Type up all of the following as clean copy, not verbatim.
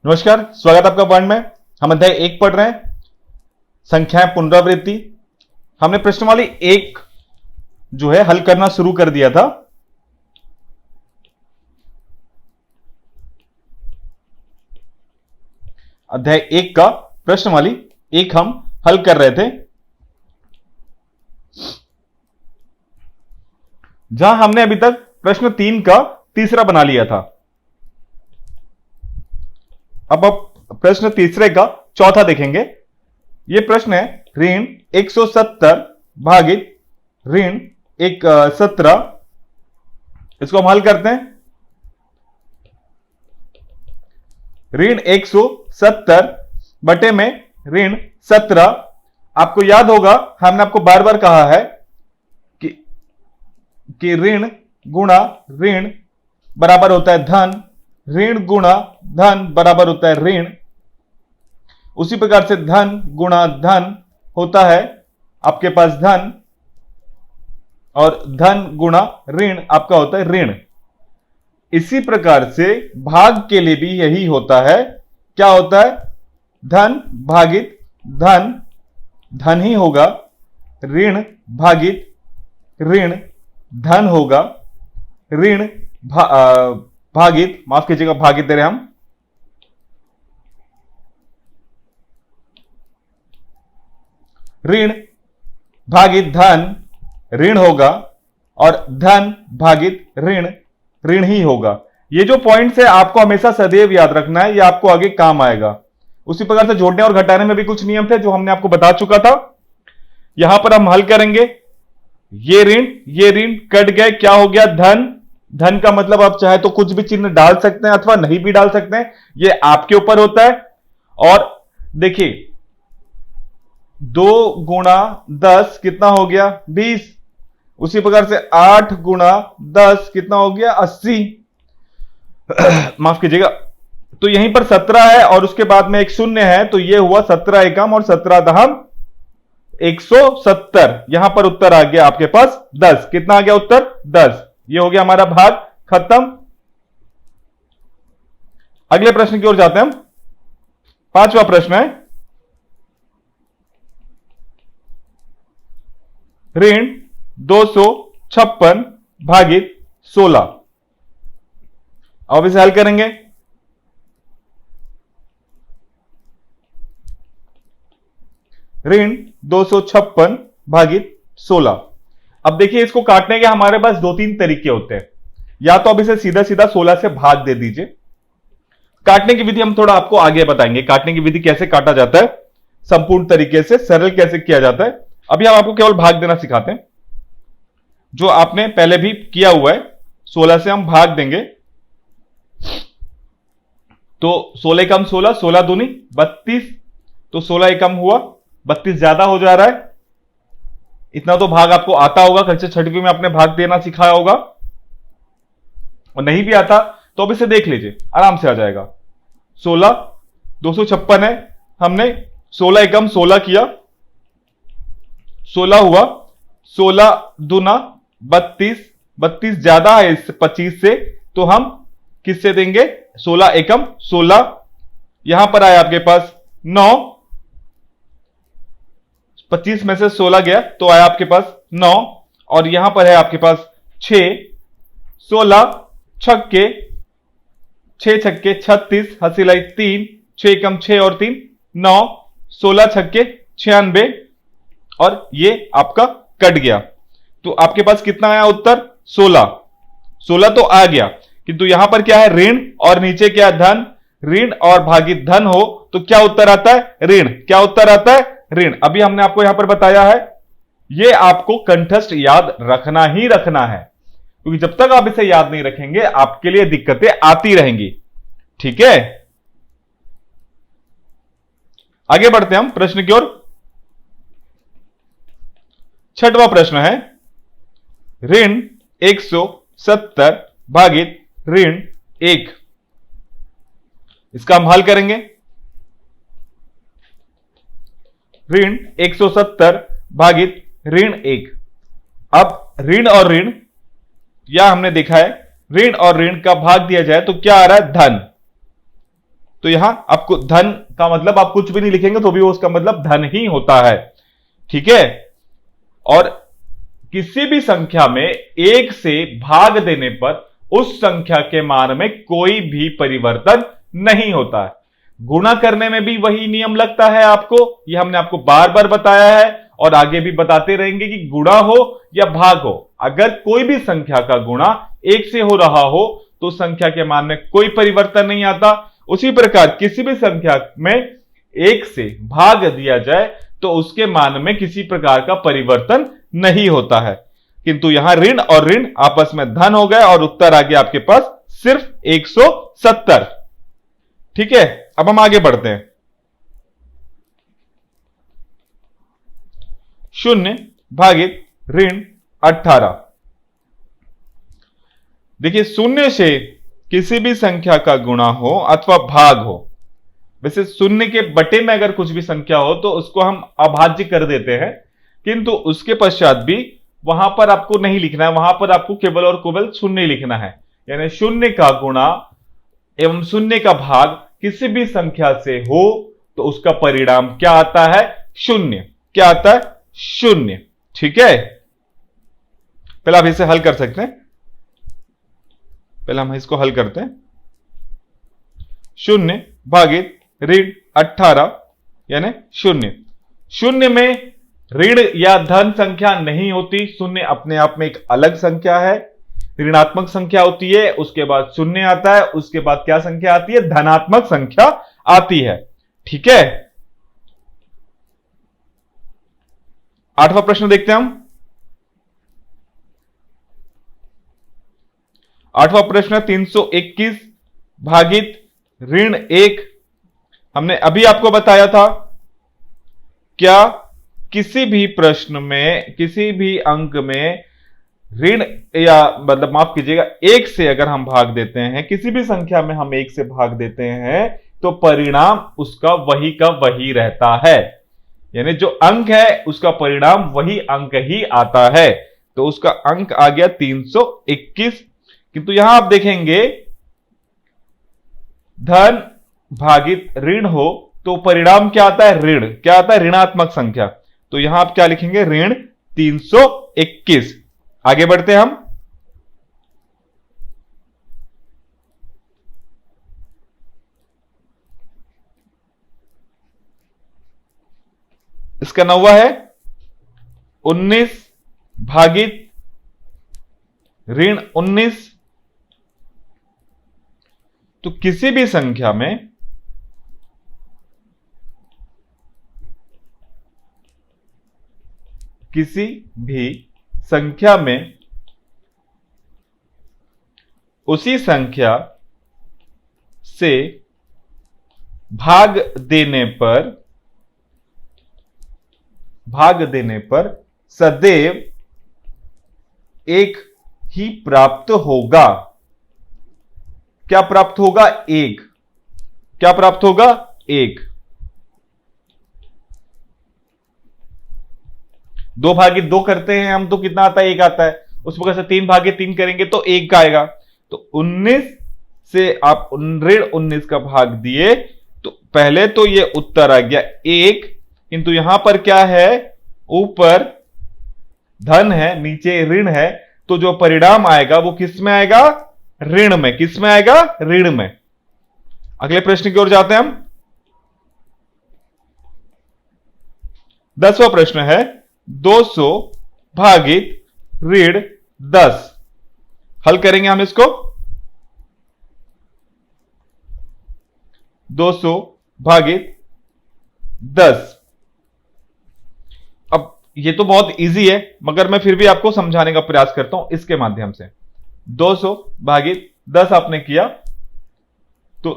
नमस्कार, स्वागत आपका पॉइंट में। हम अध्याय 1 पढ़ रहे हैं, संख्याएं पुनरावृत्ति। हमने प्रश्नवाली 1 जो है हल करना शुरू कर दिया था। अध्याय 1 का प्रश्नवाली 1 हम हल कर रहे थे, जहां हमने अभी तक प्रश्न 3 का तीसरा बना लिया था। अब आप प्रश्न तीसरे का चौथा देखेंगे। यह प्रश्न है ऋण 170 भागित ऋण 17। इसको हम हल करते हैं। ऋण 170 बटे में ऋण 17। आपको याद होगा, हमने आपको बार बार कहा है कि ऋण गुणा ऋण बराबर होता है धन, ऋण गुणा धन बराबर होता है ऋण। उसी प्रकार से धन गुणा धन होता है आपके पास धन, और धन गुणा ऋण आपका होता है ऋण। इसी प्रकार से भाग के लिए भी यही होता है। क्या होता है? धन भागित धन, धन ही होगा। ऋण भागित ऋण धन होगा। ऋण भागित, माफ कीजिएगा, भागित दे रहे हम, ऋण भागित धन ऋण होगा, और धन भागित ऋण ऋण ही होगा। ये जो पॉइंट्स है आपको हमेशा सदैव याद रखना है, ये आपको आगे काम आएगा। उसी प्रकार से जोड़ने और घटाने में भी कुछ नियम थे जो हमने आपको बता चुका था। यहां पर हम हल करेंगे। ये ऋण कट गए, क्या हो गया? धन। धन का मतलब आप चाहे तो कुछ भी चिन्ह डाल सकते हैं अथवा नहीं भी डाल सकते हैं, ये आपके ऊपर होता है। और देखिए 2 गुणा 10 कितना हो गया? 20। उसी प्रकार से 8 गुणा 10 कितना हो गया? 80। माफ कीजिएगा, तो यहीं पर 17 है और उसके बाद में एक शून्य है, तो यह हुआ 17 एकम और 17 दहम 170। यहां पर उत्तर आ गया आपके पास 10। कितना आ गया उत्तर? 10। यह हो गया हमारा भाग खत्म। अगले प्रश्न की ओर जाते हैं हम। 5वां प्रश्न है ऋण 256 भागित 16। अब इसे हल करेंगे। ऋण 256 भागित 16। अब देखिए, इसको काटने के हमारे पास 2-3 तरीके होते हैं। या तो अब इसे सीधा सीधा 16 से भाग दे दीजिए। काटने की विधि हम थोड़ा आपको आगे बताएंगे, काटने की विधि कैसे काटा जाता है, संपूर्ण तरीके से सरल कैसे किया जाता है। अभी हम आपको केवल भाग देना सिखाते हैं, जो आपने पहले भी किया हुआ है। 16 से हम भाग देंगे तो 16 एकम 16, 16 दूनी 32, तो 16 एकम हुआ 32, ज्यादा हो जा रहा है। इतना तो भाग आपको आता होगा, कक्षा 6वीं में आपने भाग देना सिखाया होगा। और नहीं भी आता तो अब इसे देख लीजिए, आराम से आ जाएगा। 16 256 है, हमने 16 एकम 16 किया, 16 हुआ, 16 दूना 32, 32 ज्यादा है इस 25 से, तो हम किससे देंगे? 16 एकम 16। यहां पर आया आपके पास 9, 25 में से 16 गया तो आया आपके पास 9, और यहां पर है आपके पास 6, 16 छक्के 6 छक्के 36, हंसी लाई 3, 6 एकम 6 और 3 9, 16 छक्के 96, और ये आपका कट गया। तो आपके पास कितना आया उत्तर? 16। 16 तो आ गया, किंतु यहां पर क्या है? ऋण, और नीचे क्या है? धन। ऋण और भागित धन हो तो क्या उत्तर आता है? ऋण। क्या उत्तर आता है? ऋण। अभी हमने आपको यहां पर बताया है, यह आपको कंठस्थ याद रखना ही रखना है, क्योंकि जब तक आप इसे याद नहीं रखेंगे आपके लिए दिक्कतें आती रहेंगी। ठीक है, आगे बढ़ते हैं हम प्रश्न की ओर। 6वां प्रश्न है ऋण 170 भागित ऋण 1। इसका हम हल करेंगे। ऋण 170 भागित ऋण 1। अब ऋण और ऋण, या हमने देखा है ऋण और ऋण का भाग दिया जाए तो क्या आ रहा है? धन। तो यहां आपको धन का मतलब आप कुछ भी नहीं लिखेंगे तो भी उसका मतलब धन ही होता है। ठीक है, और किसी भी संख्या में एक से भाग देने पर उस संख्या के मान में कोई भी परिवर्तन नहीं होता है। गुणा करने में भी वही नियम लगता है आपको, यह हमने आपको बार बार बताया है और आगे भी बताते रहेंगे कि गुणा हो या भाग हो, अगर कोई भी संख्या का गुणा एक से हो रहा हो तो संख्या के मान में कोई परिवर्तन नहीं आता। उसी प्रकार किसी भी संख्या में एक से भाग दिया जाए तो उसके मान में किसी प्रकार का परिवर्तन नहीं होता है। किंतु यहां ऋण और ऋण आपस में धन हो गए और उत्तर आ गया आपके पास सिर्फ 170। ठीक है, अब हम आगे बढ़ते हैं। 0 भागित ऋण 18। देखिए, 0 से किसी भी संख्या का गुणा हो अथवा भाग हो, वैसे 0 के बटे में अगर कुछ भी संख्या हो तो उसको हम अभाज्य कर देते हैं, किंतु उसके पश्चात भी वहां पर आपको नहीं लिखना है, वहां पर आपको केवल और केवल 0 लिखना है। यानी 0 का गुणा एवं 0 का भाग किसी भी संख्या से हो तो उसका परिणाम क्या आता है? 0। क्या आता है? 0। ठीक है, पहले आप इसे हल कर सकते हैं। पहले हम इसको हल करते हैं। 0 भागित ऋण 18 यानी 0। 0 में ऋण या धन संख्या नहीं होती, 0 अपने आप में एक अलग संख्या है, ऋणात्मक संख्या होती है, उसके बाद 0 आता है, उसके बाद क्या संख्या आती है? धनात्मक संख्या आती है। ठीक है, 8वां प्रश्न देखते हैं हम। 8वां प्रश्न 321 भागित ऋण 1। हमने अभी आपको बताया था, क्या किसी भी प्रश्न में, किसी भी अंक में ऋण या मतलब माफ कीजिएगा 1 से अगर हम भाग देते हैं, किसी भी संख्या में हम 1 से भाग देते हैं तो परिणाम उसका वही का वही रहता है। यानी जो अंक है उसका परिणाम वही अंक ही आता है। तो उसका अंक आ गया 321। किंतु यहां आप देखेंगे धन भागित ऋण हो तो परिणाम क्या आता है? ऋण। क्या आता है? ऋणात्मक संख्या। तो यहां आप क्या लिखेंगे? ऋण 321। आगे बढ़ते हैं हम। इसका 9वां है 19 भागित ऋण 19। तो किसी भी संख्या में उसी संख्या से भाग देने पर सदैव एक ही प्राप्त होगा। क्या प्राप्त होगा? 1। क्या प्राप्त होगा? 1। 2 भागित 2 करते हैं हम तो कितना आता है? 1 आता है। उस प्रकार से 3 भागित 3 करेंगे तो 1 का आएगा। तो 19 से आप ऋण 19 का भाग दिए तो पहले तो ये उत्तर आ गया 1, किंतु यहां पर क्या है? ऊपर धन है, नीचे ऋण है, तो जो परिणाम आएगा वो किस में आएगा? ऋण में। किस में आएगा? ऋण में। अगले प्रश्न की ओर जाते हैं हम। 10वां प्रश्न है 200 भागित ऋण 10। हल करेंगे हम इसको। 200 भागित 10। अब ये तो बहुत इजी है, मगर मैं फिर भी आपको समझाने का प्रयास करता हूं इसके माध्यम से। 200 भागित 10 आपने किया तो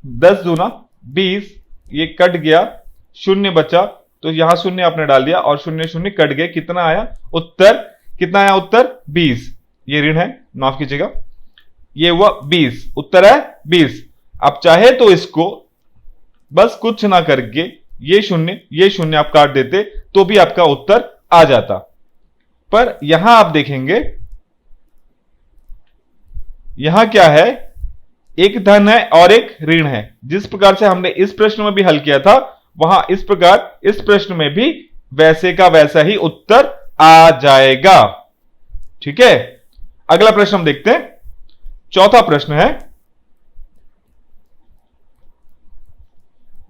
10 दूना 20, ये कट गया, 0 बचा, तो यहां 0 आपने डाल दिया और 0 0 कट गए। कितना आया उत्तर? कितना आया उत्तर? 20। ये ऋण है, माफ कीजिएगा, ये हुआ 20। उत्तर है 20। आप चाहे तो इसको बस कुछ ना करके ये 0 आप काट देते तो भी आपका उत्तर आ जाता। पर यहां आप देखेंगे, यहां क्या है? एक धन है और एक ऋण है। जिस प्रकार से हमने इस प्रश्न में भी हल किया था, वहां इस प्रकार इस प्रश्न में भी वैसे का वैसा ही उत्तर आ जाएगा। ठीक है, अगला प्रश्न हम देखते हैं। चौथा प्रश्न है,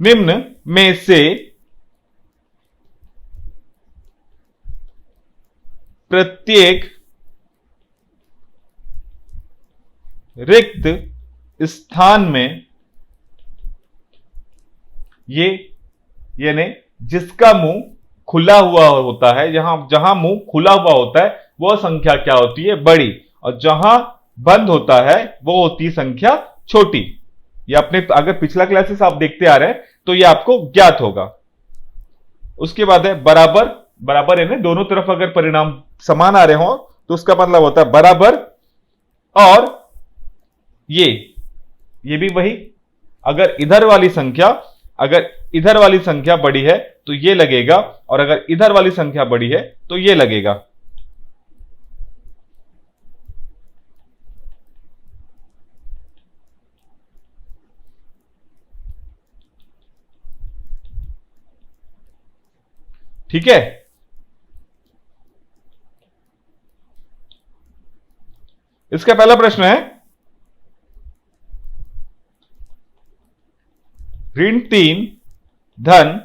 निम्न में से प्रत्येक रिक्त स्थान में ये यानी जिसका मुंह खुला हुआ होता है, जहां मुंह खुला हुआ होता है वह संख्या क्या होती है? बड़ी। और जहां बंद होता है वो होती है संख्या छोटी। ये अपने अगर पिछला क्लासेस आप देखते आ रहे हैं तो ये आपको ज्ञात होगा। उसके बाद है बराबर। बराबर यानी दोनों तरफ अगर परिणाम समान आ रहे हो तो उसका मतलब होता है बराबर। और ये भी वही, अगर इधर वाली संख्या बड़ी है तो ये लगेगा, और अगर इधर वाली संख्या बड़ी है तो ये लगेगा। ठीक है, इसका पहला प्रश्न है, ऋण 3 धन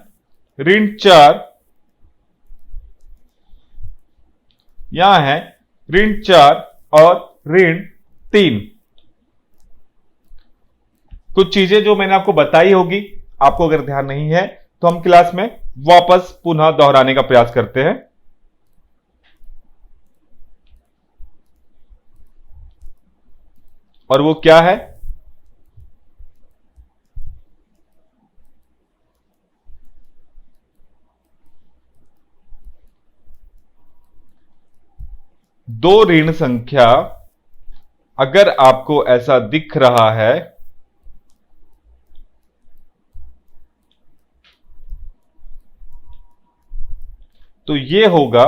ऋण 4, यहां है ऋण 4 और ऋण 3। कुछ चीजें जो मैंने आपको बताई होगी, आपको अगर ध्यान नहीं है तो हम क्लास में वापस पुनः दोहराने का प्रयास करते हैं। और वो क्या है? दो ऋण संख्या अगर आपको ऐसा दिख रहा है तो ये होगा,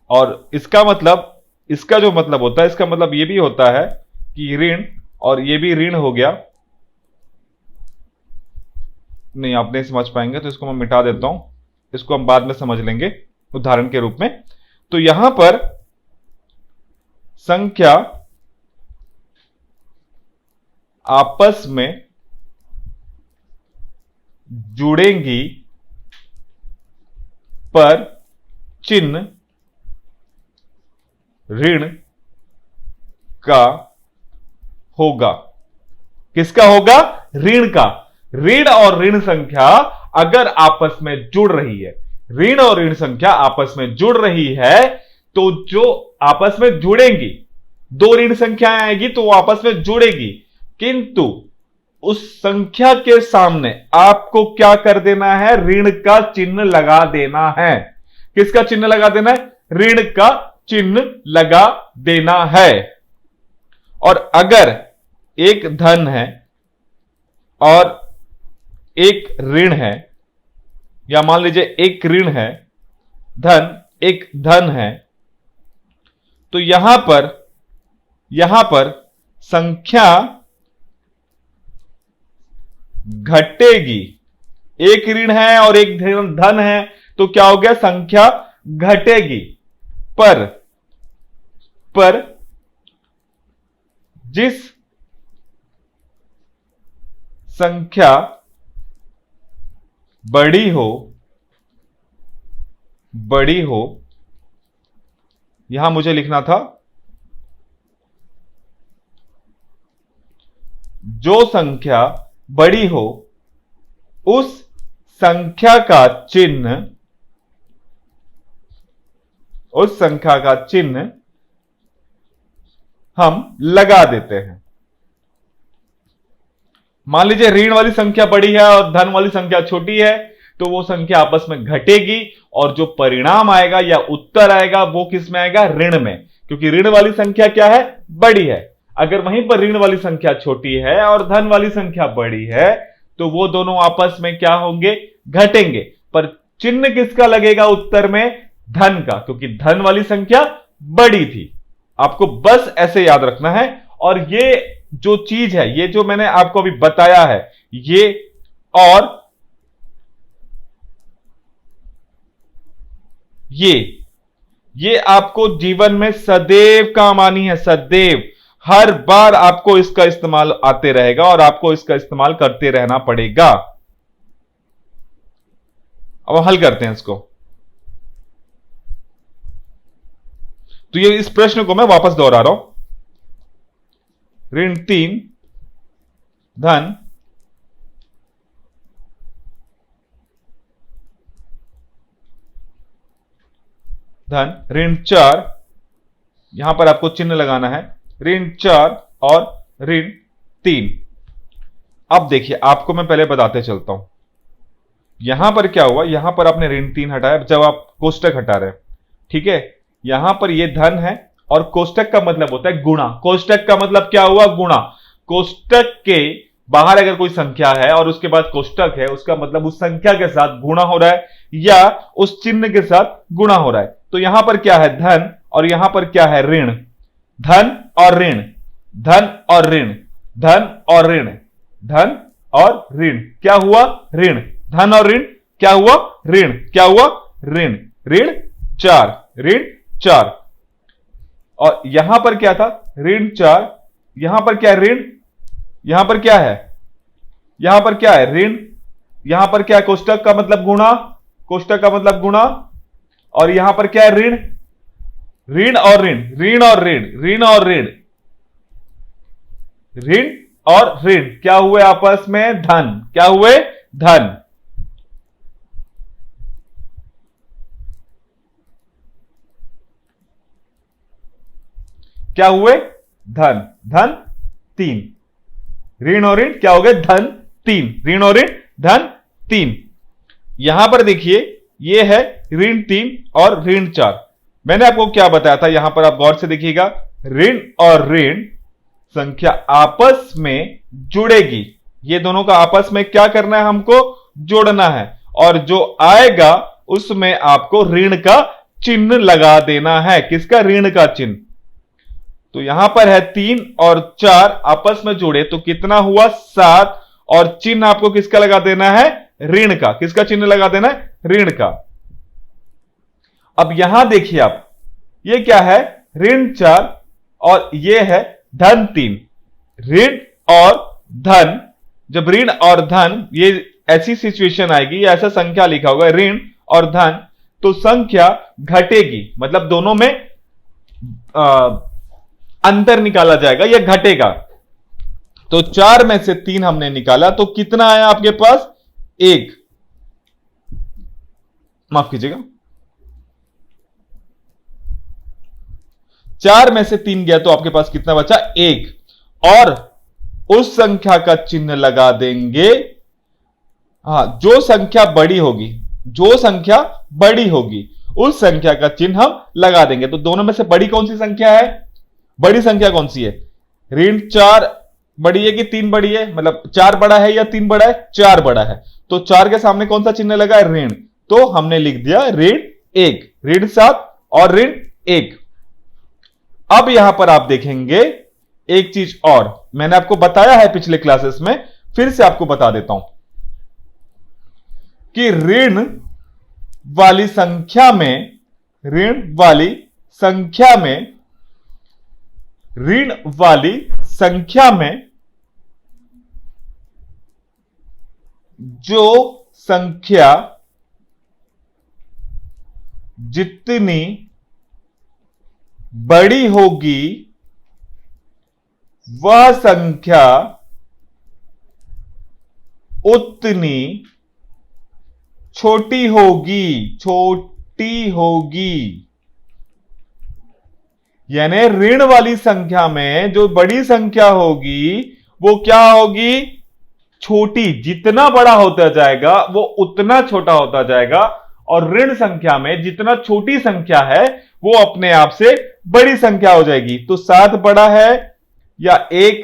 और इसका जो मतलब होता है, इसका मतलब ये भी होता है कि ऋण, और ये भी ऋण हो गया। नहीं, आप नहीं समझ पाएंगे तो इसको मैं मिटा देता हूं, इसको हम बाद में समझ लेंगे उदाहरण के रूप में। तो यहां पर संख्या आपस में जुड़ेंगी पर चिन्ह ऋण का होगा। किसका होगा? ऋण का। ऋण और ऋण संख्या अगर आपस में जुड़ रही है, ऋण और ऋण संख्या आपस में जुड़ रही है, तो जो आपस में जुड़ेंगी, दो ऋण संख्याएं आएगी तो वो आपस में जुड़ेगी, किंतु उस संख्या के सामने आपको क्या कर देना है? ऋण का चिन्ह लगा देना है। किसका चिन्ह लगा देना है? ऋण का चिन्ह लगा देना है। और अगर एक धन है और एक ऋण है, या मान लीजिए एक ऋण है, एक धन है, तो यहां पर संख्या घटेगी। एक ऋण है और एक धन है तो क्या हो गया? संख्या घटेगी। पर जिस संख्या बड़ी हो, यहां मुझे लिखना था, जो संख्या बड़ी हो उस संख्या का चिन्ह हम लगा देते हैं। मान लीजिए ऋण वाली संख्या बड़ी है और धन वाली संख्या छोटी है, तो वो संख्या आपस में घटेगी और जो परिणाम आएगा या उत्तर आएगा वो किस में आएगा? ऋण में, क्योंकि ऋण वाली संख्या क्या है? बड़ी है। अगर वहीं पर ऋण वाली संख्या छोटी है और धन वाली संख्या बड़ी है तो वो दोनों आपस में क्या होंगे? घटेंगे। पर चिन्ह किसका लगेगा उत्तर में? धन का, क्योंकि धन वाली संख्या बड़ी थी। आपको बस ऐसे याद रखना है। और ये जो चीज है, ये जो मैंने आपको अभी बताया है, ये और ये आपको जीवन में सदैव काम आनी है, सदैव। हर बार आपको इसका इस्तेमाल आते रहेगा और आपको इसका इस्तेमाल करते रहना पड़ेगा। अब हल करते हैं इसको। तो ये इस प्रश्न को मैं वापस दोहरा रहा हूं। ऋण 3 धन ऋण 4, यहां पर आपको चिन्ह लगाना है, ऋण 4 और ऋण 3। अब देखिए, आपको मैं पहले बताते चलता हूं। यहां पर क्या हुआ, यहां पर आपने ऋण 3 हटाया जब आप कोष्टक हटा रहे हैं, ठीक है। यहां पर ये धन है और कोष्टक का मतलब होता है गुणा। कोष्टक का मतलब क्या हुआ, गुणा। कोष्टक के बाहर अगर कोई संख्या है और उसके बाद कोष्टक है, उसका मतलब उस संख्या के साथ गुणा हो रहा है या उस चिन्ह के साथ गुणा हो रहा है। तो यहां पर क्या है, धन, और यहां पर क्या है, ऋण। धन और ऋण, धन और ऋण, धन और ऋण, धन और ऋण, क्या हुआ, ऋण। धन और ऋण क्या हुआ, ऋण। क्या हुआ, ऋण। ऋण 4, ऋण 4। और यहां पर क्या था, ऋण 4। यहां पर क्या है, ऋण। यहां पर क्या है, यहां पर क्या है, ऋण। यहां पर क्या है, कोष्टक का मतलब गुणा, कोष्टक का मतलब गुणा। और यहां पर क्या है, ऋण। ऋण और ऋण, ऋण और ऋण, ऋण और ऋण, ऋण और ऋण, क्या हुए आपस में, धन। क्या हुए, धन। क्या हुए, धन। धन 3, ऋण और ऋण क्या हो गए, धन 3, ऋण और ऋण धन 3। यहां पर देखिए, यह है ऋण 3 और ऋण 4। मैंने आपको क्या बताया था, यहां पर आप गौर से देखिएगा, ऋण और ऋण संख्या आपस में जुड़ेगी। ये दोनों का आपस में क्या करना है, हमको जोड़ना है। और जो आएगा उसमें आपको ऋण का चिन्ह लगा देना है। किसका, ऋण का चिन्ह। तो यहां पर है 3 और 4 आपस में जुड़े तो कितना हुआ, 7। और चिन्ह आपको किसका लगा देना है, ऋण का। किसका चिन्ह लगा देना है, ऋण का। अब यहां देखिए आप, ये क्या है, ऋण 4 और ये है धन 3। ऋण और धन, जब ऋण और धन, ये ऐसी सिचुएशन आएगी, ऐसा संख्या लिखा होगा ऋण और धन, तो संख्या घटेगी, मतलब दोनों में अंतर निकाला जाएगा, यह घटेगा। तो 4 में से 3 हमने निकाला तो कितना आया आपके पास, 1। माफ कीजिएगा, 4 में से 3 गया तो आपके पास कितना बचा, 1। और उस संख्या का चिन्ह लगा देंगे, जो संख्या बड़ी होगी, जो संख्या बड़ी होगी उस संख्या का चिन्ह हम लगा देंगे। तो दोनों में से बड़ी कौन सी संख्या है, बड़ी संख्या कौन सी है, ऋण 4 बड़ी है कि 3 बड़ी है, मतलब 4 बड़ा है या 3 बड़ा है, 4 बड़ा है। तो 4 के सामने कौन सा चिन्ह लगा है, ऋण। तो हमने लिख दिया ऋण 1, ऋण 7 और ऋण 1। अब यहां पर आप देखेंगे एक चीज और, मैंने आपको बताया है पिछले क्लासेस में, फिर से आपको बता देता हूं कि ऋण वाली संख्या में, ऋण वाली संख्या में, ऋण वाली संख्या में जो संख्या जितनी बड़ी होगी वह संख्या उतनी छोटी होगी, छोटी होगी। यानी ऋण वाली संख्या में जो बड़ी संख्या होगी वो क्या होगी, छोटी। जितना बड़ा होता जाएगा वो उतना छोटा होता जाएगा। और ऋण संख्या में जितना छोटी संख्या है वो अपने आप से बड़ी संख्या हो जाएगी। तो 7 बड़ा है या 1,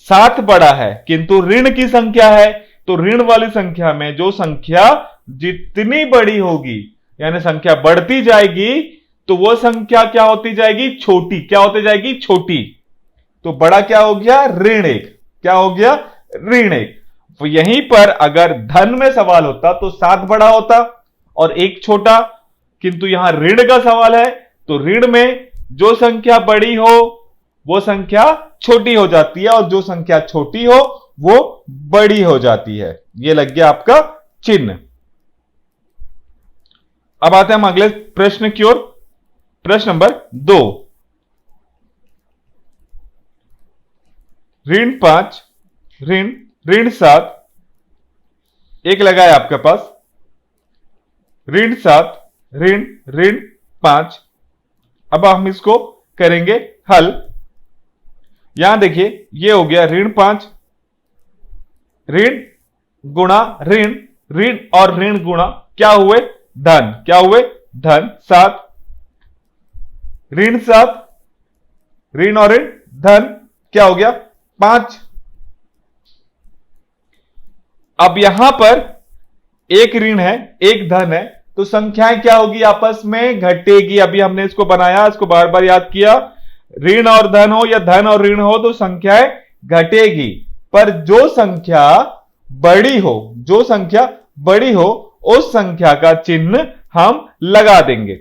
7 बड़ा है किंतु ऋण की संख्या है, तो ऋण वाली संख्या में जो संख्या जितनी बड़ी होगी, यानी संख्या बढ़ती जाएगी, तो वो संख्या क्या होती जाएगी, छोटी। क्या होती जाएगी, छोटी। तो बड़ा क्या हो गया? ऋण 1। क्या हो गया? ऋण 1। तो यहीं पर अगर धन में सवाल होता तो 7 बड़ा होता और 1 छोटा, किंतु यहां ऋण का सवाल है तो ऋण में जो संख्या बड़ी हो वो संख्या छोटी हो जाती है और जो संख्या छोटी हो वो बड़ी हो जाती है। ये लग गया आपका चिन्ह। अब आते हैं हम अगले प्रश्न की ओर। प्रश्न नंबर 2। ऋण 5 ऋण 7 एक लगा है आपके पास, ऋण 7 ऋण 5। अब हम इसको करेंगे हल। यहां देखिए ये हो गया ऋण 5, ऋण गुणा ऋण और ऋण गुणा क्या हुए? धन। क्या हुए? धन 7, ऋण 7 ऋण और ऋण धन क्या हो गया? 5। अब यहां पर एक ऋण है एक धन है तो संख्याएं क्या होगी? आपस में घटेगी। अभी हमने इसको बनाया, इसको बार बार याद किया। ऋण और धन हो या धन और ऋण हो तो संख्याएं घटेगी, पर जो संख्या बड़ी हो उस संख्या का चिन्ह हम लगा देंगे।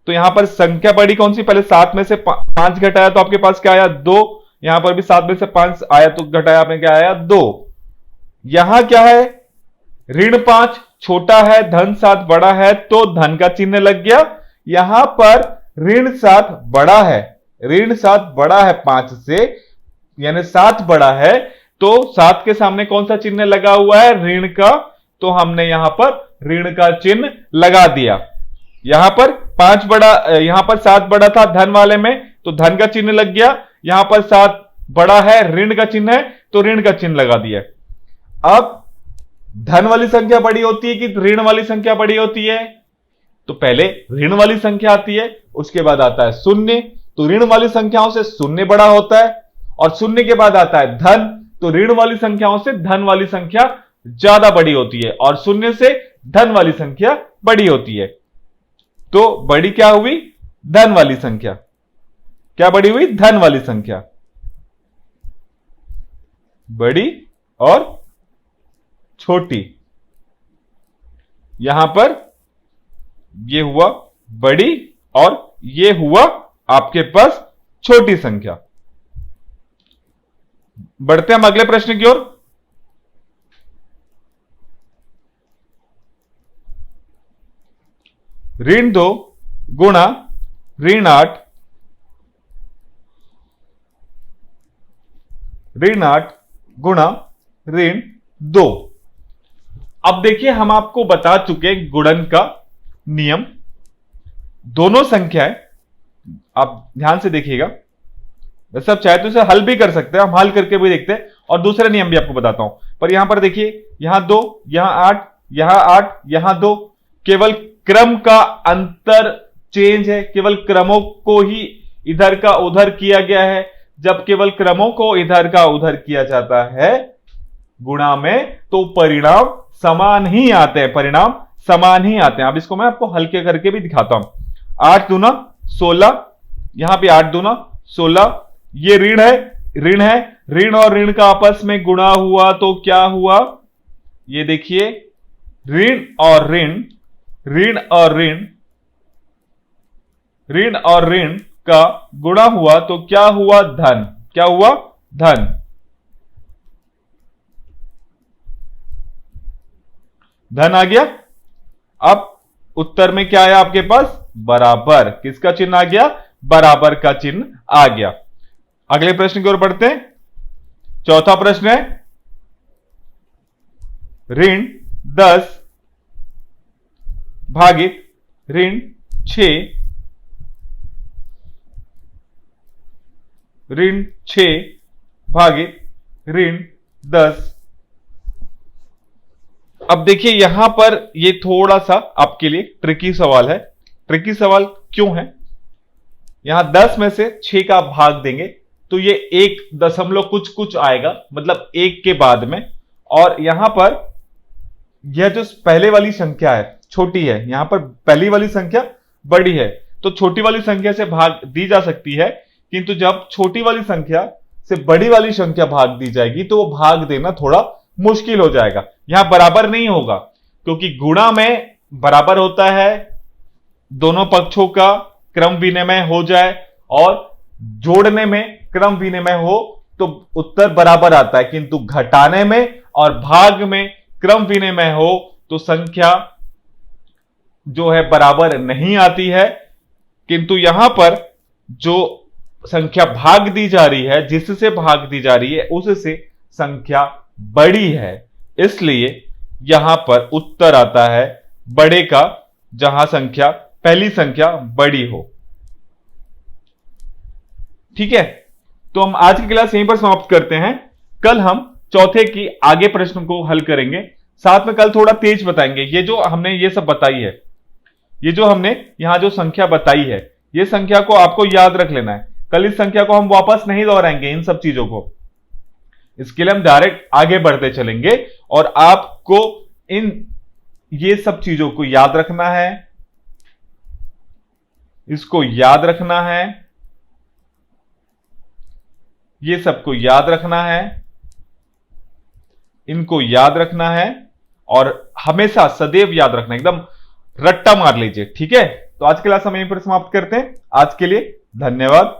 तो यहां पर संख्या बड़ी कौन सी? पहले 7 में से 5 घटाया तो आपके पास क्या आया? 2। यहां पर भी 7 में से 5 आया तो घटाया आपने क्या आया? 2। यहां क्या है? ऋण 5 छोटा है, धन 7 बड़ा है तो धन का चिन्ह लग गया। यहां पर ऋण 7 बड़ा है, ऋण 7 बड़ा है 5 से, यानी 7 बड़ा है तो 7 के सामने कौन सा चिन्ह लगा हुआ है? ऋण का। तो हमने यहां पर ऋण का चिन्ह लगा दिया। यहां पर 5 बड़ा, यहां पर 7 बड़ा था धन वाले में तो धन का चिन्ह लग गया। यहां पर 7 बड़ा है, ऋण का चिन्ह है तो ऋण का चिन्ह लगा दिया। अब धन वाली संख्या बड़ी होती है कि ऋण वाली संख्या बड़ी होती है? तो पहले ऋण वाली संख्या आती है, उसके बाद आता है शून्य। तो ऋण वाली संख्याओं से शून्य बड़ा होता है और शून्य के बाद आता है धन। तो ऋण वाली संख्याओं से धन वाली संख्या ज्यादा बड़ी होती है और शून्य से धन वाली संख्या बड़ी होती है। तो बड़ी क्या हुई? धन वाली संख्या। क्या बड़ी हुई? धन वाली संख्या। बड़ी और छोटी। यहां पर यह हुआ बड़ी और यह हुआ आपके पास छोटी संख्या। बढ़ते हम अगले प्रश्न की ओर। ऋण 2 गुणा ऋण 8 गुणा ऋण 2। अब देखिए हम आपको बता चुके गुणन का नियम। दोनों संख्याएं, आप ध्यान से देखिएगा, वैसे आप चाहे तो इसे हल भी कर सकते हैं, हम हल करके भी देखते हैं और दूसरे नियम भी आपको बताता हूं। पर यहां पर देखिए, यहां 2, यहां 8, यहां 8, यहां 2, केवल क्रम का अंतर चेंज है, केवल क्रमों को ही इधर का उधर किया गया है। जब केवल क्रमों को इधर का उधर किया जाता है गुणा में तो परिणाम समान ही आते हैं, परिणाम समान ही आते हैं। अब इसको मैं आपको हल्के करके भी दिखाता हूं। 8 दूना 16, यहां पे 8 दूना 16, ये ऋण है, ऋण और ऋण का आपस में गुणा हुआ तो क्या हुआ? ये देखिए, ऋण और ऋण, ऋण और ऋण, ऋण और ऋण का गुणा हुआ तो क्या हुआ? धन। क्या हुआ? धन। धन आ गया। अब उत्तर में क्या आया आपके पास? बराबर। किसका चिन्ह आ गया? बराबर का चिन्ह आ गया। अगले प्रश्न की ओर बढ़ते हैं। चौथा प्रश्न है ऋण 10 भागित ऋण 6, ऋण 6 भागित ऋण 10। अब देखिए यहां पर ये थोड़ा सा आपके लिए ट्रिकी सवाल है। ट्रिकी सवाल क्यों है? यहां 10 में से 6 का भाग देंगे तो ये 1 दशमलव कुछ कुछ आएगा, मतलब 1 के बाद में। और यहां पर यह जो पहले वाली संख्या है छोटी है, यहां पर पहली वाली संख्या बड़ी है, तो छोटी वाली संख्या से भाग दी जा सकती है। किंतु जब छोटी वाली संख्या से बड़ी वाली संख्या भाग दी जाएगी तो वो भाग देना थोड़ा मुश्किल हो जाएगा। यहां बराबर नहीं होगा क्योंकि गुणा में बराबर होता है, दोनों पक्षों का क्रम विनिमय हो जाए, और जोड़ने में क्रम विनिमय हो तो उत्तर बराबर आता है, किंतु घटाने में और भाग में क्रम विनिमय हो तो संख्या जो है बराबर नहीं आती है। किंतु यहां पर जो संख्या भाग दी जा रही है, जिससे भाग दी जा रही है उससे संख्या बड़ी है, इसलिए यहां पर उत्तर आता है बड़े का, जहां संख्या पहली संख्या बड़ी हो। ठीक है, तो हम आज की क्लास यहीं पर समाप्त करते हैं। कल हम चौथे की आगे प्रश्न को हल करेंगे, साथ में कल थोड़ा तेज बताएंगे। ये जो हमने ये सब बताई है, ये जो हमने यहां जो संख्या बताई है, ये संख्या को आपको याद रख लेना है। कल इस संख्या को हम वापस नहीं दोहराएंगे, इन सब चीजों को। इसके लिए हम डायरेक्ट आगे बढ़ते चलेंगे और आपको ये सब चीजों को याद रखना है, इसको याद रखना है, ये सबको याद रखना है, इनको याद रखना है और हमेशा सदैव याद रखना, एकदम रट्टा मार लीजिए। ठीक है, तो आज की क्लास हम यहीं पर समाप्त करते हैं। आज के लिए धन्यवाद।